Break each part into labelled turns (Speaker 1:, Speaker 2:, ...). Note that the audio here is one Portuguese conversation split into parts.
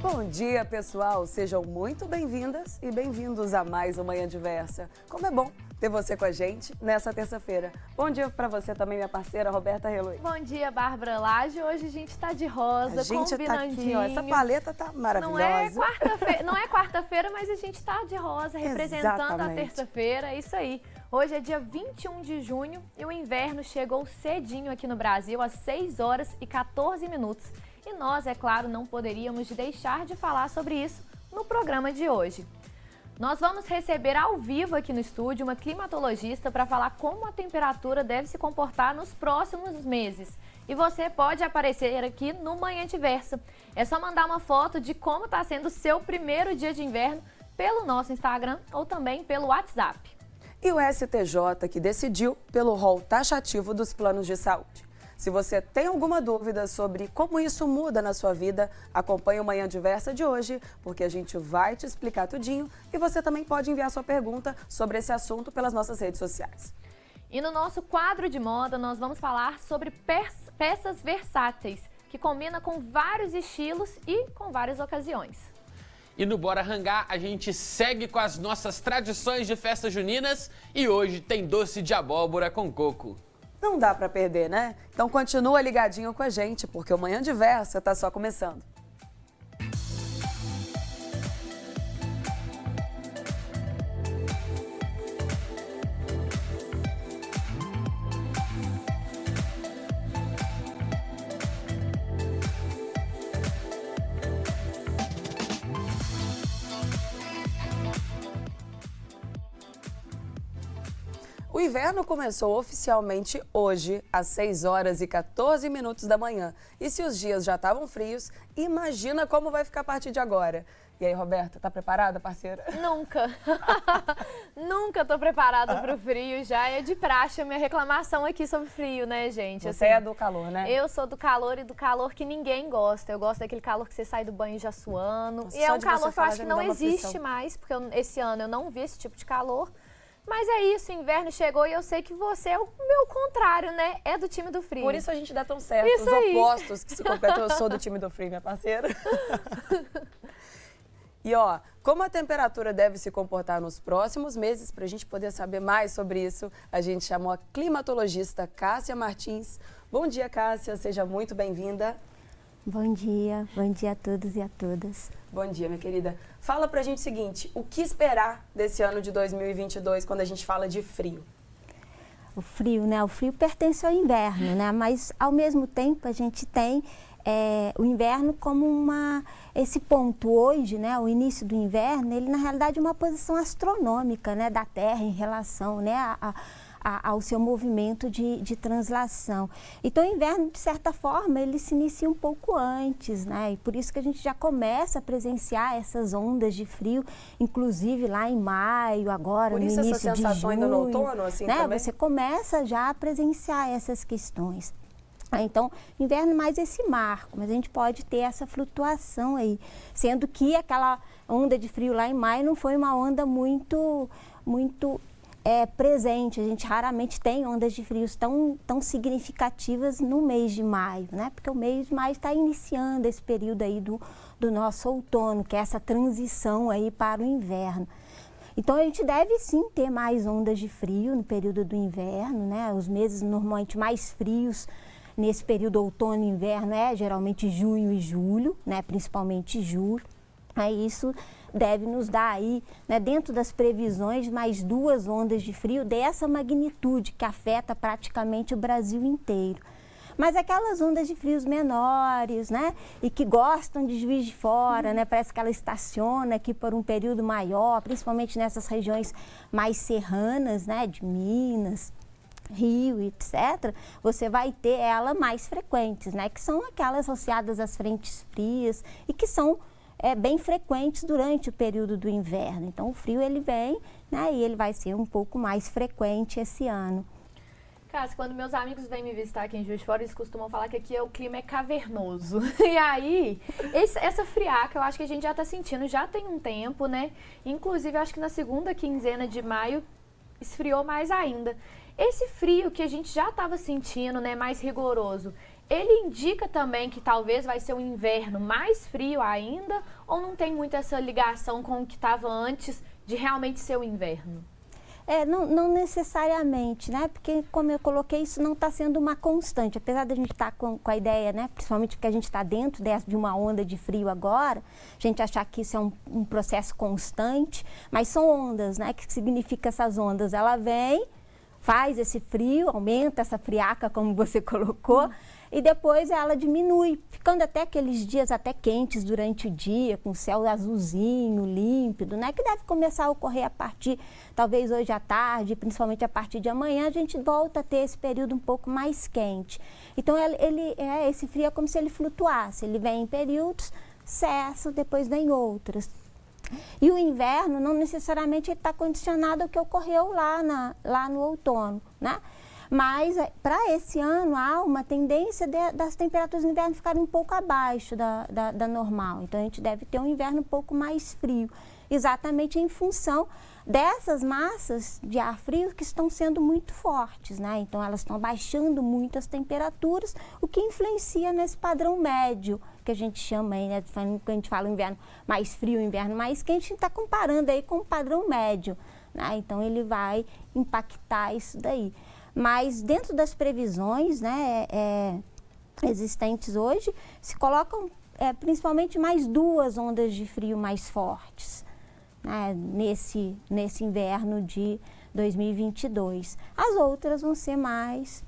Speaker 1: Bom dia, pessoal! Sejam muito bem-vindas e bem-vindos a mais uma Manhã Diversa. Como é bom ter você com a gente nessa terça-feira. Bom dia para você também, minha parceira Roberta Relui.
Speaker 2: Bom dia, Bárbara Laje. Hoje a gente tá de rosa,
Speaker 1: a gente
Speaker 2: combinandinho.
Speaker 1: Tá aqui, ó, essa paleta tá maravilhosa.
Speaker 2: Não é quarta-feira, mas a gente tá de rosa, representando
Speaker 1: Exatamente.
Speaker 2: a terça-feira. É isso aí. Hoje é dia 21 de junho e o inverno chegou cedinho aqui no Brasil, às 6 horas e 14 minutos. E nós, é claro, não poderíamos deixar de falar sobre isso no programa de hoje. Nós vamos receber ao vivo aqui no estúdio uma climatologista para falar como a temperatura deve se comportar nos próximos meses. E você pode aparecer aqui no Manhã Diversa. É só mandar uma foto de como está sendo o seu primeiro dia de inverno pelo nosso Instagram ou também pelo WhatsApp.
Speaker 1: E o STJ que decidiu pelo rol taxativo dos planos de saúde. Se você tem alguma dúvida sobre como isso muda na sua vida, acompanhe o Manhã Diversa de hoje, porque a gente vai te explicar tudinho e você também pode enviar sua pergunta sobre esse assunto pelas nossas redes sociais.
Speaker 2: E no nosso quadro de moda, nós vamos falar sobre peças versáteis, que combina com vários estilos e com várias ocasiões.
Speaker 3: E no Bora Rangar, a gente segue com as nossas tradições de festas juninas e hoje tem doce de abóbora com coco.
Speaker 1: Não dá para perder, né? Então continua ligadinho com a gente, porque o Manhã Diversa tá só começando. O inverno começou oficialmente hoje, às 6 horas e 14 minutos da manhã. E se os dias já estavam frios, imagina como vai ficar a partir de agora. E aí, Roberta, tá preparada, parceira?
Speaker 2: Nunca. Nunca tô preparada pro frio. Já é de praxe a minha reclamação aqui sobre frio, né, gente?
Speaker 1: Você é do calor, né?
Speaker 2: Eu sou do calor e do calor que ninguém gosta. Eu gosto daquele calor que você sai do banho já suando.
Speaker 1: Nossa,
Speaker 2: e é
Speaker 1: só
Speaker 2: um
Speaker 1: de
Speaker 2: calor
Speaker 1: você
Speaker 2: que eu
Speaker 1: falar
Speaker 2: acho
Speaker 1: já
Speaker 2: que
Speaker 1: me
Speaker 2: não
Speaker 1: dá uma
Speaker 2: existe
Speaker 1: aflição.
Speaker 2: mais, porque esse ano eu não vi esse tipo de calor. Mas é isso, o inverno chegou e eu sei que você é o meu contrário, né? É do time do frio.
Speaker 1: Por isso a gente dá tão certo.
Speaker 2: Isso
Speaker 1: Os
Speaker 2: aí.
Speaker 1: opostos que se completam. Eu sou do time do frio, minha parceira. E ó, como a temperatura deve se comportar nos próximos meses, para a gente poder saber mais sobre isso, a gente chamou a climatologista Cássia Martins. Bom dia, Cássia, seja muito bem-vinda.
Speaker 4: Bom dia a todos e a todas.
Speaker 1: Bom dia, minha querida. Fala pra gente o seguinte, o que esperar desse ano de 2022 quando a gente fala de frio?
Speaker 4: O frio, né? O frio pertence ao inverno, né? Mas, ao mesmo tempo, a gente tem o inverno como esse ponto hoje, né? O início do inverno, ele, na realidade, é uma posição astronômica, né? Da Terra em relação, né? Ao seu movimento de translação. Então, o inverno, de certa forma, ele se inicia um pouco antes, né? E por isso que a gente já começa a presenciar essas ondas de frio, inclusive lá em maio, agora, no início de junho.
Speaker 1: Por isso essa sensação ainda no outono, assim,
Speaker 4: né?
Speaker 1: também?
Speaker 4: Você começa já a presenciar essas questões. Então, inverno mais esse marco, mas a gente pode ter essa flutuação aí, sendo que aquela onda de frio lá em maio não foi uma onda muito presente. A gente raramente tem ondas de frios tão significativas no mês de maio, né? Porque o mês de maio está iniciando esse período aí do nosso outono, que é essa transição aí para o inverno. Então, a gente deve sim ter mais ondas de frio no período do inverno, né? Os meses normalmente mais frios nesse período outono e inverno geralmente junho e julho, né? Principalmente julho. Isso deve nos dar aí, né, dentro das previsões, mais 2 ondas de frio dessa magnitude que afeta praticamente o Brasil inteiro. Mas aquelas ondas de frios menores, né, e que gostam de Juiz de Fora, né, parece que ela estaciona aqui por um período maior, principalmente nessas regiões mais serranas, né, de Minas, Rio, etc., você vai ter ela mais frequentes, né, que são aquelas associadas às frentes frias e que são bem frequentes durante o período do inverno. Então, o frio ele vem, né, e ele vai ser um pouco mais frequente esse ano.
Speaker 2: Cássia, quando meus amigos vêm me visitar aqui em Juiz de Fora, eles costumam falar que aqui o clima é cavernoso. E aí, essa friaca, eu acho que a gente já está sentindo, já tem um tempo, né? Inclusive, eu acho que na segunda quinzena de maio esfriou mais ainda. Esse frio que a gente já estava sentindo, né, mais rigoroso, ele indica também que talvez vai ser um inverno mais frio ainda, ou não tem muito essa ligação com o que estava antes de realmente ser o inverno?
Speaker 4: Não necessariamente, né? Porque, como eu coloquei, isso não está sendo uma constante. Apesar da gente estar com a ideia, né? Principalmente porque a gente está dentro de uma onda de frio agora, a gente achar que isso é um processo constante, mas são ondas, né? O que significa essas ondas? Ela vem, faz esse frio, aumenta essa friaca, como você colocou, e depois ela diminui, ficando até aqueles dias até quentes durante o dia, com o céu azulzinho, límpido, né? Que deve começar a ocorrer a partir, talvez hoje à tarde, principalmente a partir de amanhã, a gente volta a ter esse período um pouco mais quente. Então, esse frio é como se ele flutuasse, ele vem em períodos, cessa, depois vem outros. E o inverno não necessariamente está condicionado ao que ocorreu lá no outono, né? Mas para esse ano há uma tendência das temperaturas no inverno ficarem um pouco abaixo da normal. Então a gente deve ter um inverno um pouco mais frio, exatamente em função dessas massas de ar frio que estão sendo muito fortes, né? Então elas estão abaixando muito as temperaturas, o que influencia nesse padrão médio que a gente chama aí, né? Quando a gente fala inverno mais frio, inverno mais quente, a gente está comparando aí com o padrão médio, né? Então ele vai impactar isso daí. Mas dentro das previsões, né, existentes hoje, se colocam principalmente mais 2 ondas de frio mais fortes, né, nesse inverno de 2022. As outras vão ser mais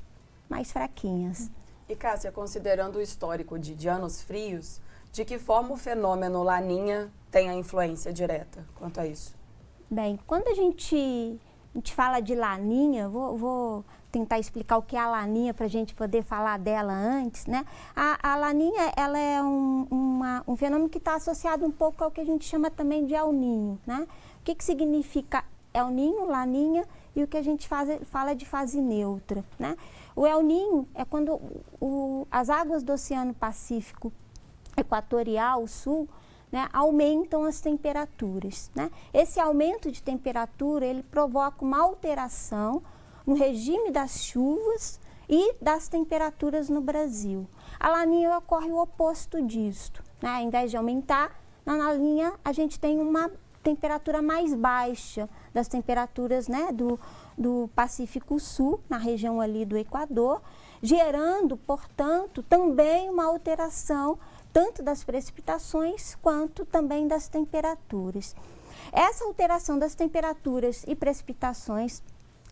Speaker 4: fraquinhas.
Speaker 1: E Cássia, considerando o histórico de anos frios, de que forma o fenômeno Laninha tem a influência direta quanto a isso?
Speaker 4: Bem, quando a gente fala de Laninha, vou tentar explicar o que é a Laninha para a gente poder falar dela antes, né? A Laninha, ela é um fenômeno que está associado um pouco ao que a gente chama também de El Ninho, né? O que significa El Ninho, Laninha e o que a gente fala de fase neutra, né? O El Ninho é quando as águas do Oceano Pacífico Equatorial, Sul, né, aumentam as temperaturas, né? Esse aumento de temperatura, ele provoca uma alteração no regime das chuvas e das temperaturas no Brasil. A Laninha ocorre o oposto disto, né? Ao invés de aumentar, na Laninha a gente tem uma temperatura mais baixa das temperaturas, né, do Pacífico Sul, na região ali do Equador, gerando, portanto, também uma alteração tanto das precipitações quanto também das temperaturas. Essa alteração das temperaturas e precipitações,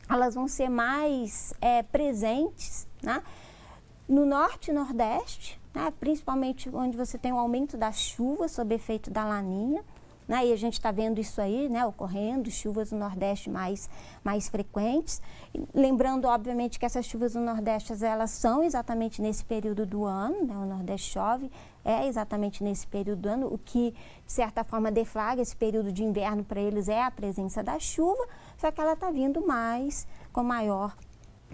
Speaker 4: elas vão ser mais presentes, né, no norte e nordeste, né, principalmente onde você tem o aumento das chuvas sob efeito da Laninha, né, e a gente está vendo isso aí, né, ocorrendo, chuvas no Nordeste mais frequentes. Lembrando, obviamente, que essas chuvas no Nordeste, elas são exatamente nesse período do ano, né, o Nordeste chove, exatamente nesse período do ano, o que, de certa forma, deflagra esse período de inverno para eles é a presença da chuva, só que ela está vindo com maior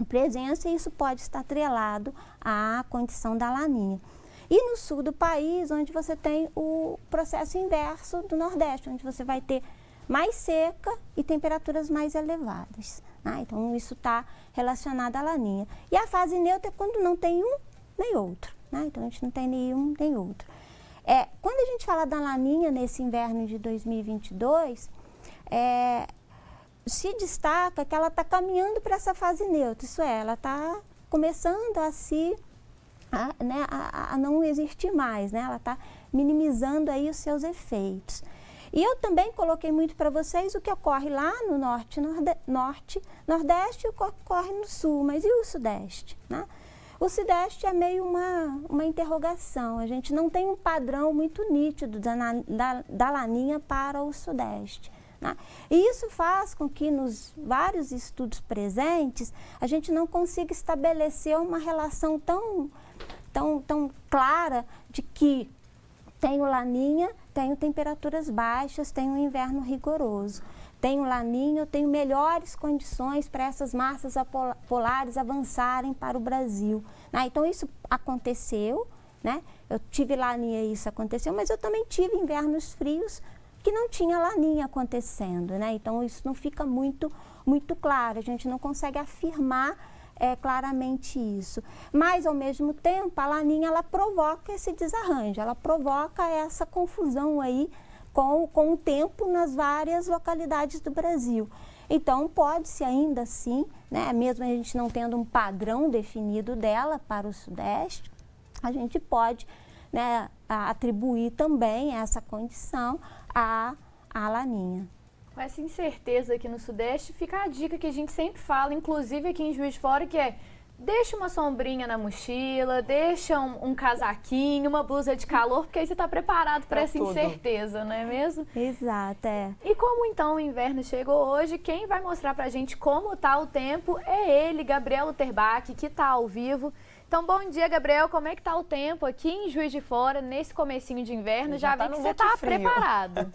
Speaker 4: presença e isso pode estar atrelado à condição da Laninha. E no sul do país, onde você tem o processo inverso do Nordeste, onde você vai ter mais seca e temperaturas mais elevadas, né? Então, isso está relacionado à Laninha. E a fase neutra é quando não tem um nem outro, né? Então, a gente não tem nenhum nem outro. Quando a gente fala da Laninha nesse inverno de 2022, se destaca que ela está caminhando para essa fase neutra, isso é, ela está começando a não existir mais, né? Ela está minimizando aí os seus efeitos. E eu também coloquei muito para vocês o que ocorre lá no norte, nordeste e o que ocorre no sul, mas e o sudeste, né? O sudeste é meio uma interrogação, a gente não tem um padrão muito nítido da Laninha para o sudeste, né? E isso faz com que nos vários estudos presentes a gente não consiga estabelecer uma relação tão clara de que tenho Laninha, tenho temperaturas baixas, tenho um inverno rigoroso. Tenho Laninha, eu tenho melhores condições para essas massas polares avançarem para o Brasil, né? Então isso aconteceu, né? Eu tive Laninha e isso aconteceu, mas eu também tive invernos frios que não tinha laninha acontecendo, né? Então isso não fica muito claro, a gente não consegue afirmar claramente isso. Mas, ao mesmo tempo, a laninha, ela provoca esse desarranjo, ela provoca essa confusão aí com o tempo nas várias localidades do Brasil. Então, pode-se ainda assim, né, mesmo a gente não tendo um padrão definido dela para o Sudeste, a gente pode, né, atribuir também essa condição à laninha.
Speaker 2: Com essa incerteza aqui no Sudeste, fica a dica que a gente sempre fala, inclusive aqui em Juiz de Fora, que é: deixa uma sombrinha na mochila, deixa um casaquinho, uma blusa de calor, porque aí você está preparado para essa incerteza, não é mesmo?
Speaker 4: Exato,
Speaker 2: E como então o inverno chegou hoje, quem vai mostrar para a gente como está o tempo é ele, Gabriel Luterbach, que está ao vivo. Então, bom dia, Gabriel. Como é que está o tempo aqui em Juiz de Fora, nesse comecinho de inverno? Já vi que você está preparado.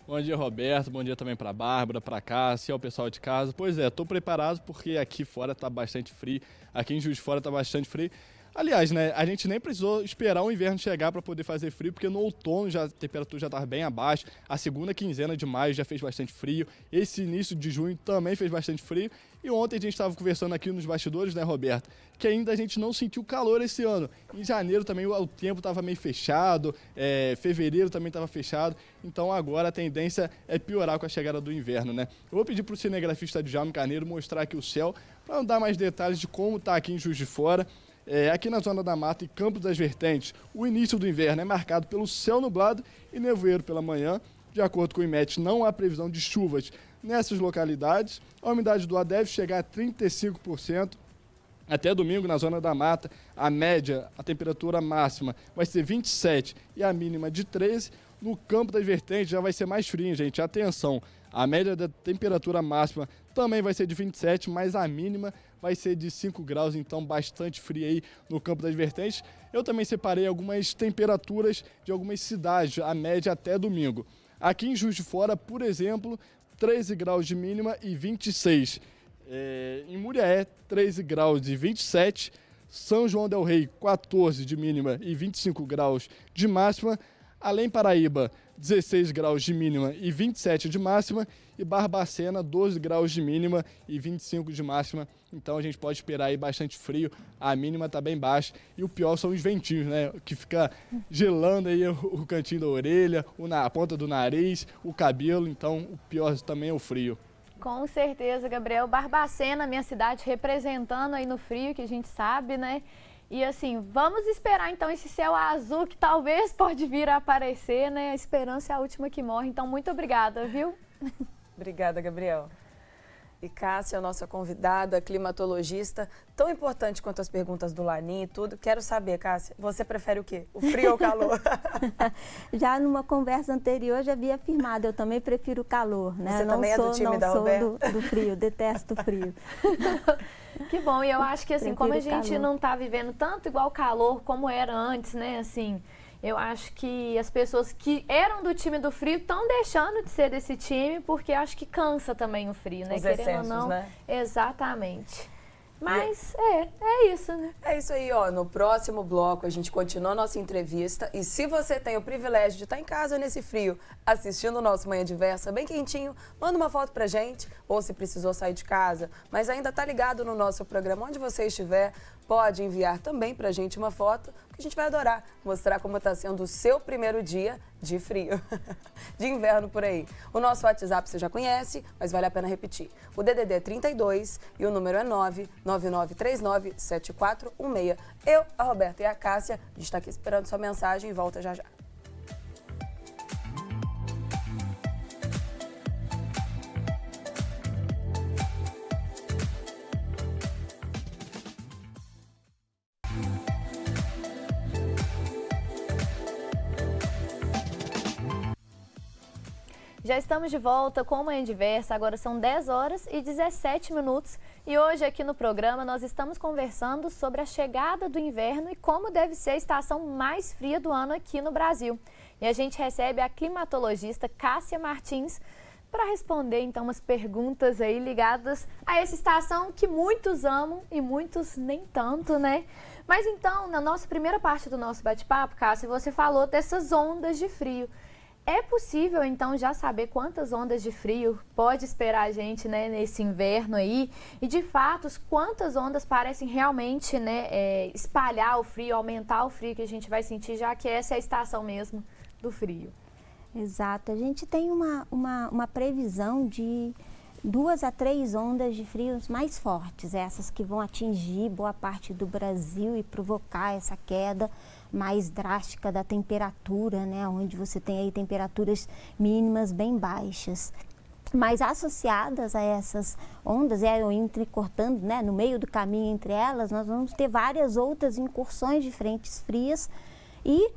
Speaker 5: Bom dia, Roberto. Bom dia também para a Bárbara, para a Cássia, ao pessoal de casa. Pois é, estou preparado porque aqui fora está bastante frio, aqui em Juiz de Fora está bastante frio. Aliás, né, a gente nem precisou esperar o inverno chegar para poder fazer frio, porque no outono a temperatura já estava bem abaixo, a segunda quinzena de maio já fez bastante frio, esse início de junho também fez bastante frio, e ontem a gente estava conversando aqui nos bastidores, né, Roberto, que ainda a gente não sentiu calor esse ano. Em janeiro também o tempo estava meio fechado, fevereiro também estava fechado, então agora a tendência é piorar com a chegada do inverno, né? Eu vou pedir para o cinegrafista Djalma Carneiro mostrar aqui o céu, para dar mais detalhes de como está aqui em Juiz de Fora. Aqui na Zona da Mata e Campos das Vertentes, o início do inverno é marcado pelo céu nublado e nevoeiro pela manhã. De acordo com o IMET, não há previsão de chuvas nessas localidades. A umidade do ar deve chegar a 35%. Até domingo, na Zona da Mata, a média, a temperatura máxima vai ser 27 e a mínima de 13. No Campo das Vertentes já vai ser mais frio, gente. Atenção, a média da temperatura máxima também vai ser de 27, mas a mínima vai ser de 5 graus, então bastante frio aí no Campo das Vertentes. Eu também separei algumas temperaturas de algumas cidades, a média até domingo. Aqui em Juiz de Fora, por exemplo, 13 graus de mínima e 26. Em Muriaé, 13 graus e 27. São João del Rei, 14 de mínima e 25 graus de máxima. Além Paraíba, 16 graus de mínima e 27 de máxima. E Barbacena, 12 graus de mínima e 25 de máxima. Então a gente pode esperar aí bastante frio, a mínima está bem baixa. E o pior são os ventinhos, né? Que fica gelando aí o cantinho da orelha, a ponta do nariz, o cabelo. Então o pior também é o frio.
Speaker 2: Com certeza, Gabriel. Barbacena, minha cidade, representando aí no frio, que a gente sabe, né? E assim, vamos esperar então esse céu azul que talvez pode vir a aparecer, né? A esperança é a última que morre. Então, muito obrigada, viu?
Speaker 1: Obrigada, Gabriel. E Cássia, a nossa convidada, climatologista, tão importante quanto as perguntas do Laninha e tudo. Quero saber, Cássia, você prefere o quê? O frio ou o calor?
Speaker 4: Já numa conversa anterior, já havia afirmado, eu também prefiro o calor, né?
Speaker 1: Você também é do time da Roberta?
Speaker 4: Não sou do frio, detesto o frio.
Speaker 2: Que bom, e eu acho que assim,
Speaker 4: Prefiro
Speaker 2: como a gente
Speaker 4: calor.
Speaker 2: não está vivendo tanto igual calor como era antes, né, assim, eu acho que as pessoas que eram do time do frio estão deixando de ser desse time, porque acho que cansa também o frio, né?
Speaker 1: Os
Speaker 2: Querendo
Speaker 1: excessos,
Speaker 2: ou não.
Speaker 1: né?
Speaker 2: Exatamente. Mas é isso, né?
Speaker 1: É isso aí, ó. No próximo bloco a gente continua a nossa entrevista. E se você tem o privilégio de estar em casa nesse frio, assistindo o nosso Manhã Diversa bem quentinho, manda uma foto pra gente. Ou se precisou sair de casa, mas ainda tá ligado no nosso programa, onde você estiver, pode enviar também pra gente uma foto, que a gente vai adorar mostrar como tá sendo o seu primeiro dia de frio, de inverno por aí. O nosso WhatsApp você já conhece, mas vale a pena repetir. O DDD é 32 e o número é 999397416. Eu, a Roberta e a Cássia, a gente está aqui esperando sua mensagem e volta já já.
Speaker 2: Já estamos de volta com Manhã Diversa, agora são 10 horas e 17 minutos e hoje aqui no programa nós estamos conversando sobre a chegada do inverno e como deve ser a estação mais fria do ano aqui no Brasil. E a gente recebe a climatologista Cássia Martins para responder então umas perguntas aí ligadas a essa estação que muitos amam e muitos nem tanto, né? Mas então, na nossa primeira parte do nosso bate-papo, Cássia, você falou dessas ondas de frio. É possível, então, já saber quantas ondas de frio pode esperar a gente, né, nesse inverno aí? E, de fato, quantas ondas parecem realmente, né, espalhar o frio, aumentar o frio que a gente vai sentir, já que essa é a estação mesmo do frio?
Speaker 4: Exato. A gente tem uma previsão de 2 a 3 ondas de frios mais fortes, essas que vão atingir boa parte do Brasil e provocar essa queda mais drástica da temperatura, né, onde você tem aí temperaturas mínimas bem baixas. Mas associadas a essas ondas, entrecortando, né, no meio do caminho entre elas, nós vamos ter várias outras incursões de frentes frias e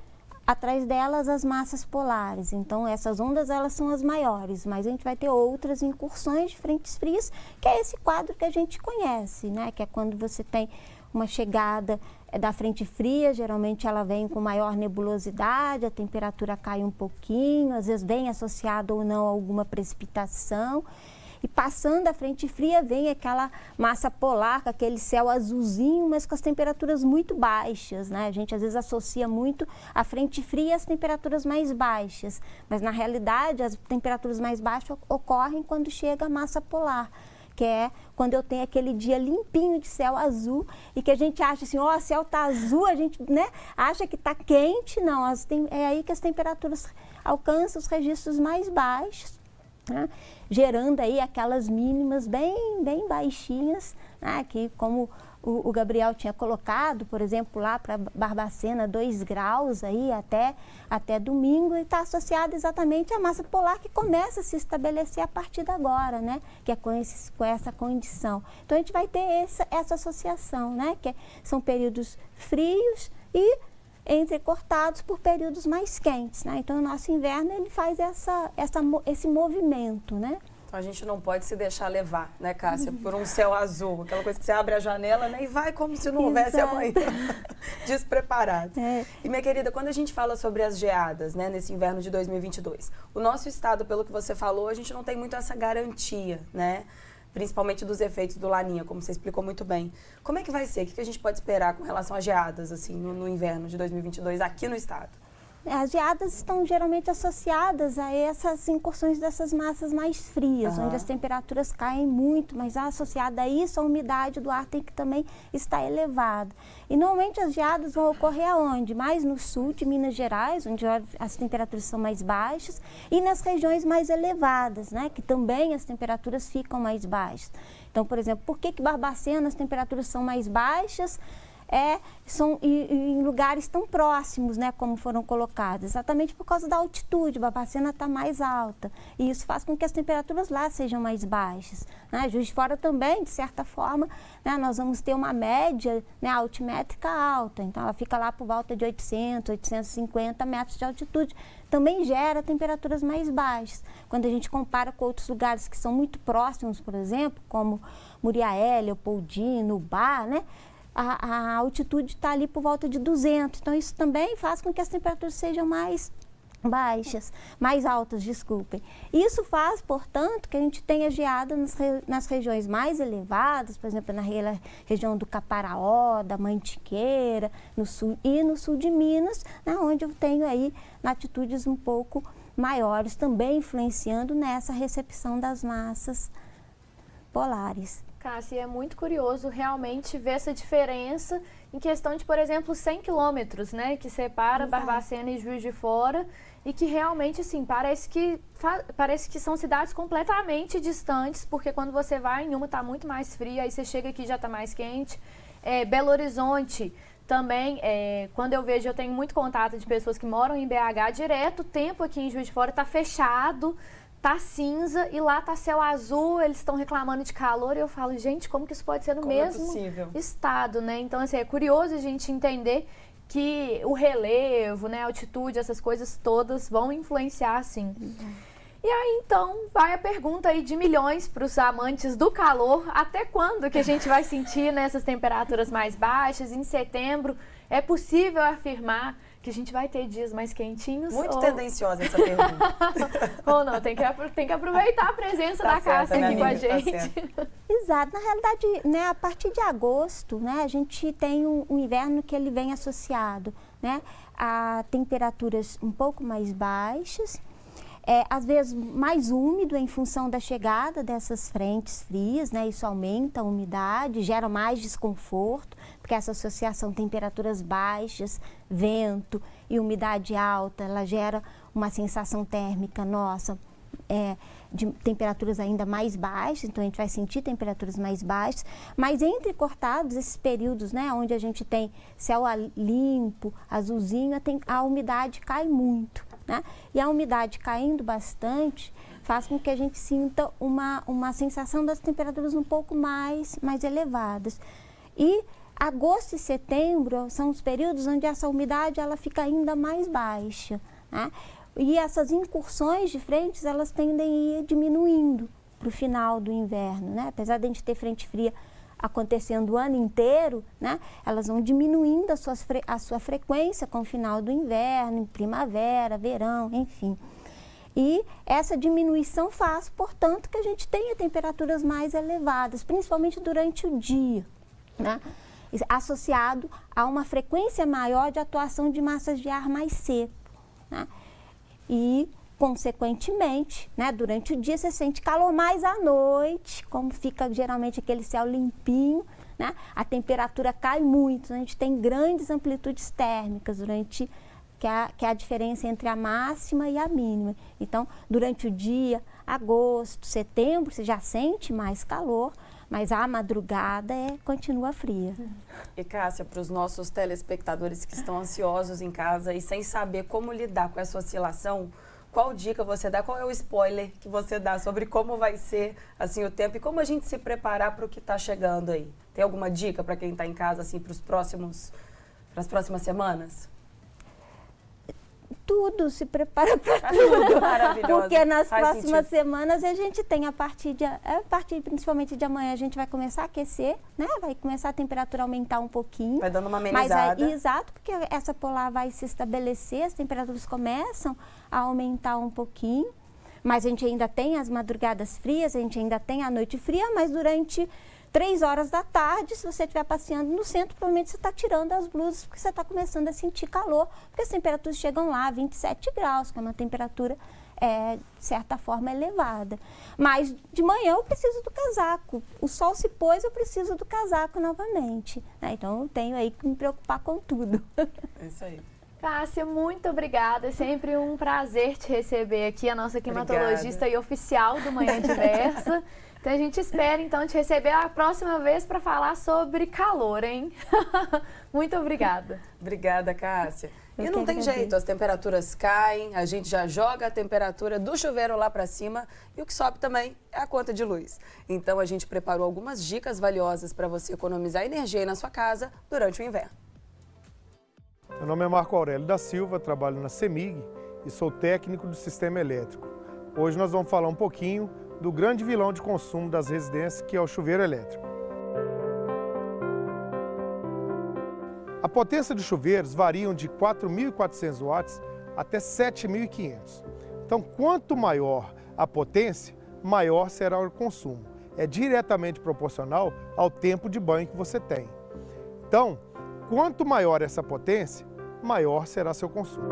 Speaker 4: atrás delas as massas polares. Então essas ondas elas são as maiores, mas a gente vai ter outras incursões de frentes frias, que é esse quadro que a gente conhece, né, que é quando você tem uma chegada da frente fria, geralmente ela vem com maior nebulosidade, a temperatura cai um pouquinho, às vezes vem associada ou não a alguma precipitação. E passando a frente fria vem aquela massa polar, com aquele céu azulzinho, mas com as temperaturas muito baixas, né? A gente às vezes associa muito a frente fria às temperaturas mais baixas, mas na realidade as temperaturas mais baixas ocorrem quando chega a massa polar, que é quando eu tenho aquele dia limpinho de céu azul e que a gente acha assim, ó, o céu tá azul, a gente, né, acha que tá quente, não, é aí que as temperaturas alcançam os registros mais baixos, né, gerando aí aquelas mínimas bem baixinhas, né, que como o Gabriel tinha colocado, por exemplo, lá para Barbacena, 2 graus aí até domingo, e está associado exatamente à massa polar que começa a se estabelecer a partir de agora, né? Que é com essa condição. Então a gente vai ter essa associação, né? Que são períodos frios e entrecortados por períodos mais quentes, né? Então o nosso inverno ele faz esse movimento, né?
Speaker 1: Então a gente não pode se deixar levar, né, Cássia, por um céu azul, aquela coisa que você abre a janela, né, e vai como se não houvesse amanhã, despreparado.
Speaker 4: É.
Speaker 1: E minha querida, quando a gente fala sobre as geadas, né, nesse inverno de 2022, o nosso estado, pelo que você falou, a gente não tem muito essa garantia, né, principalmente dos efeitos do Laninha, como você explicou muito bem. Como é que vai ser? O que a gente pode esperar com relação às geadas, assim, no inverno de 2022 aqui no estado?
Speaker 4: As geadas estão geralmente associadas a essas incursões dessas massas mais frias, onde as temperaturas caem muito, mas associada a isso, a umidade do ar tem que também estar elevada. E normalmente as geadas vão ocorrer aonde? Mais no sul de Minas Gerais, onde as temperaturas são mais baixas, e nas regiões mais elevadas, né, que também as temperaturas ficam mais baixas. Então, por exemplo, por que Barbacena as temperaturas são mais baixas? São em lugares tão próximos, né, como foram colocados, exatamente por causa da altitude. Barbacena está mais alta e isso faz com que as temperaturas lá sejam mais baixas, né? Juiz de Fora também, de certa forma, né, nós vamos ter uma média, né, altimétrica alta, então ela fica lá por volta de 800, 850 metros de altitude, também gera temperaturas mais baixas. Quando a gente compara com outros lugares que são muito próximos, por exemplo, como Muriaé, Leopoldina, Ubá, né, a altitude está ali por volta de 200, então isso também faz com que as temperaturas sejam mais mais altas, desculpem. Isso faz, portanto, que a gente tenha geada nas regiões mais elevadas, por exemplo, na região do Caparaó, da Mantiqueira, no sul e no sul de Minas, né, onde eu tenho aí latitudes um pouco maiores, também influenciando nessa recepção das massas polares.
Speaker 2: Cássia, é muito curioso realmente ver essa diferença em questão de, por exemplo, 100 quilômetros, né, que separa Barbacena e Juiz de Fora e que realmente, assim, parece que são cidades completamente distantes, porque quando você vai em uma está muito mais fria, aí você chega aqui já está mais quente. Belo Horizonte também, quando eu vejo, eu tenho muito contato de pessoas que moram em BH, direto o tempo aqui em Juiz de Fora está fechado, tá cinza e lá tá céu azul, eles estão reclamando de calor e eu falo, gente, como que isso pode ser no mesmo estado, né? Então, assim, é curioso a gente entender que o relevo, né, a altitude, essas coisas todas vão influenciar, sim. E aí, então, vai a pergunta aí de milhões para os amantes do calor. Até quando que a gente vai sentir nessas temperaturas mais baixas? Em setembro, é possível afirmar que a gente vai ter dias mais quentinhos?
Speaker 1: Muito tendenciosa essa pergunta.
Speaker 2: Ou não, tem que aproveitar a presença da Cássia aqui com a gente.
Speaker 4: Exato. Na realidade, né, a partir de agosto, né, a gente tem um inverno que ele vem associado, né, a temperaturas um pouco mais baixas às vezes mais úmido em função da chegada dessas frentes frias, né? Isso aumenta a umidade, gera mais desconforto, porque essa associação temperaturas baixas, vento e umidade alta, ela gera uma sensação térmica nossa de temperaturas ainda mais baixas, então a gente vai sentir temperaturas mais baixas, mas entrecortados esses períodos, né, onde a gente tem céu limpo, azulzinho, a umidade cai muito, né? E a umidade caindo bastante faz com que a gente sinta uma sensação das temperaturas um pouco mais elevadas. E agosto e setembro são os períodos onde essa umidade ela fica ainda mais baixa, né? E essas incursões de frentes, elas tendem a ir diminuindo para o final do inverno, né? Apesar de a gente ter frente fria acontecendo o ano inteiro, né? Elas vão diminuindo a sua frequência com o final do inverno, primavera, verão, enfim. E essa diminuição faz, portanto, que a gente tenha temperaturas mais elevadas, principalmente durante o dia, né? Associado a uma frequência maior de atuação de massas de ar mais seco, né? E, consequentemente, né, durante o dia você sente calor, mas à noite, como fica geralmente aquele céu limpinho, né, a temperatura cai muito, a gente tem grandes amplitudes térmicas durante, que é a diferença entre a máxima e a mínima. Então, durante o dia, agosto, setembro, você já sente mais calor, mas a madrugada continua fria.
Speaker 1: E Cássia, para os nossos telespectadores que estão ansiosos em casa e sem saber como lidar com essa oscilação, qual dica você dá, qual é o spoiler que você dá sobre como vai ser assim, o tempo e como a gente se preparar para o que está chegando aí? Tem alguma dica para quem está em casa assim, para as próximas semanas?
Speaker 4: Tudo, se prepara para tudo.
Speaker 1: Maravilhoso.
Speaker 4: Porque nas próximas semanas a gente tem, a partir principalmente de amanhã, a gente vai começar a aquecer, né? Vai começar a temperatura aumentar um pouquinho.
Speaker 1: Vai dando uma amenizada.
Speaker 4: Mas exato, porque essa polar vai se estabelecer, as temperaturas começam a aumentar um pouquinho. Mas a gente ainda tem as madrugadas frias, a gente ainda tem a noite fria, mas durante 3 horas da tarde, se você estiver passeando no centro, provavelmente você está tirando as blusas, porque você está começando a sentir calor, porque as temperaturas chegam lá a 27 graus, que é uma temperatura, de certa forma, elevada. Mas de manhã eu preciso do casaco. O sol se pôs, eu preciso do casaco novamente, né? Então eu tenho aí que me preocupar com tudo.
Speaker 1: É isso aí.
Speaker 2: Cássia, muito obrigada. É sempre um prazer te receber aqui, a nossa climatologista e oficial do Manhã Diversa. Então a gente espera então te receber a próxima vez para falar sobre calor, hein? Muito obrigada.
Speaker 1: Obrigada, Cássia. E não tem jeito, as temperaturas caem, a gente já joga a temperatura do chuveiro lá para cima e o que sobe também é a conta de luz. Então a gente preparou algumas dicas valiosas para você economizar energia aí na sua casa durante o inverno.
Speaker 6: Meu nome é Marco Aurélio da Silva, trabalho na CEMIG e sou técnico do sistema elétrico. Hoje nós vamos falar um pouquinho do grande vilão de consumo das residências, que é o chuveiro elétrico. A potência dos chuveiros variam de 4.400 watts até 7.500. Então, quanto maior a potência, maior será o consumo. É diretamente proporcional ao tempo de banho que você tem. Então, quanto maior essa potência, maior será seu consumo.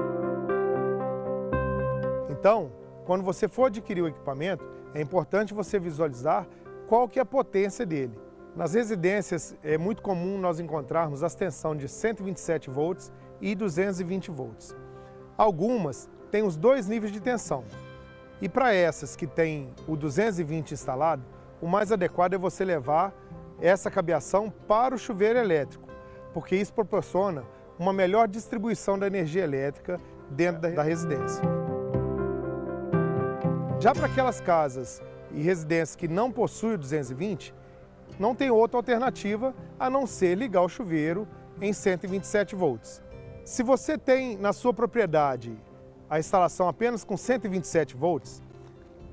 Speaker 6: Então, quando você for adquirir o equipamento, é importante você visualizar qual que é a potência dele. Nas residências é muito comum nós encontrarmos as tensões de 127 volts e 220 volts. Algumas têm os 2 níveis de tensão. E para essas que têm o 220 instalado, o mais adequado é você levar essa cabeação para o chuveiro elétrico, porque isso proporciona uma melhor distribuição da energia elétrica dentro da residência. Já para aquelas casas e residências que não possuem o 220, não tem outra alternativa a não ser ligar o chuveiro em 127 volts. Se você tem na sua propriedade a instalação apenas com 127 volts,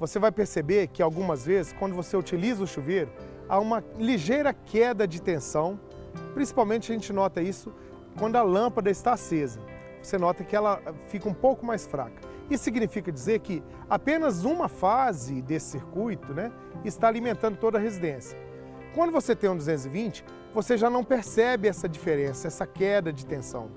Speaker 6: você vai perceber que algumas vezes, quando você utiliza o chuveiro, há uma ligeira queda de tensão, principalmente a gente nota isso quando a lâmpada está acesa. Você nota que ela fica um pouco mais fraca. Isso significa dizer que apenas uma fase desse circuito, né, está alimentando toda a residência. Quando você tem um 220, você já não percebe essa diferença, essa queda de tensão.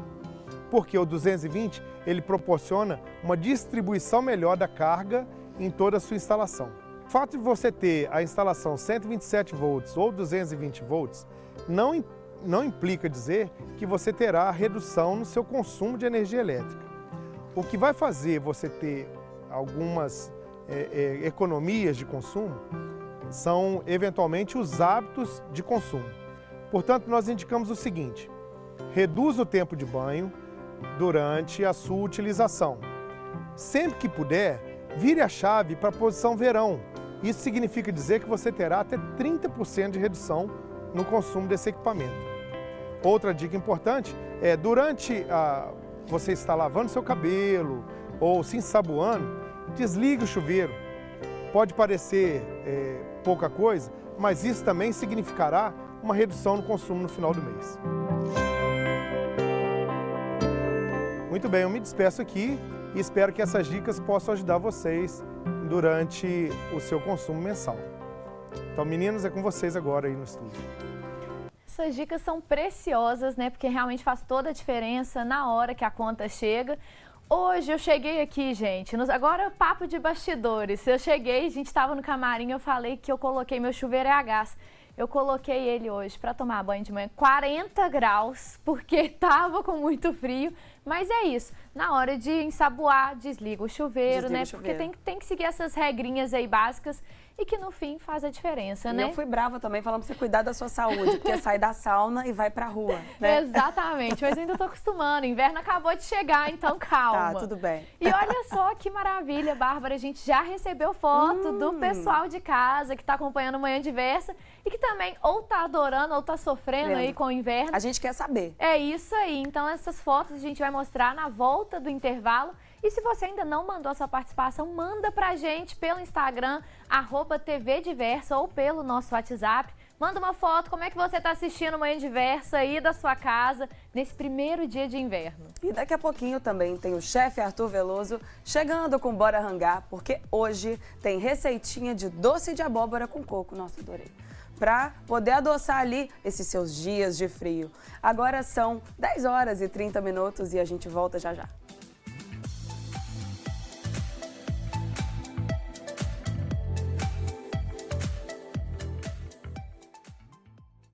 Speaker 6: porque o 220 ele proporciona uma distribuição melhor da carga em toda a sua instalação. O fato de você ter a instalação 127 volts ou 220 volts não implica dizer que você terá redução no seu consumo de energia elétrica. O que vai fazer você ter algumas economias de consumo são, eventualmente, os hábitos de consumo. Portanto, nós indicamos o seguinte: reduz o tempo de banho durante a sua utilização. Sempre que puder, vire a chave para a posição verão. Isso significa dizer que você terá até 30% de redução no consumo desse equipamento. Outra dica importante é, durante você está lavando seu cabelo ou se ensaboando, desligue o chuveiro. Pode parecer pouca coisa, mas isso também significará uma redução no consumo no final do mês. Muito bem, eu me despeço aqui e espero que essas dicas possam ajudar vocês durante o seu consumo mensal. Então, meninos, é com vocês agora aí no estúdio.
Speaker 2: Essas dicas são preciosas, né? Porque realmente faz toda a diferença na hora que a conta chega. Hoje eu cheguei aqui, gente, agora papo de bastidores. Eu cheguei, a gente estava no camarim, eu falei que eu coloquei meu chuveiro a gás. Eu coloquei ele hoje para tomar banho de manhã, 40 graus, porque tava com muito frio. Mas é isso, na hora de ensaboar, desliga o chuveiro, né? Porque tem que seguir essas regrinhas aí básicas e que no fim faz a diferença, né?
Speaker 1: E eu fui brava também, falando pra você cuidar da sua saúde, porque sai da sauna e vai pra rua, né?
Speaker 2: Exatamente, mas ainda tô acostumando, o inverno acabou de chegar, então calma.
Speaker 1: Tá, tudo bem.
Speaker 2: E olha só que maravilha, Bárbara, a gente já recebeu foto do pessoal de casa que tá acompanhando Manhã Diversa e que também ou tá adorando ou tá sofrendo aí com o inverno.
Speaker 1: A gente quer saber.
Speaker 2: É isso aí, então essas fotos a gente vai mostrar na volta do intervalo. E se você ainda não mandou a sua participação, manda pra gente pelo Instagram, @tvdiversa ou pelo nosso WhatsApp. Manda uma foto, como é que você tá assistindo Manhã Diversa aí da sua casa nesse primeiro dia de inverno.
Speaker 1: E daqui a pouquinho também tem o chefe Arthur Veloso chegando com Bora Rangar, porque hoje tem receitinha de doce de abóbora com coco. Nossa, adorei. Para poder adoçar ali esses seus dias de frio. Agora são 10h30 e a gente volta já já.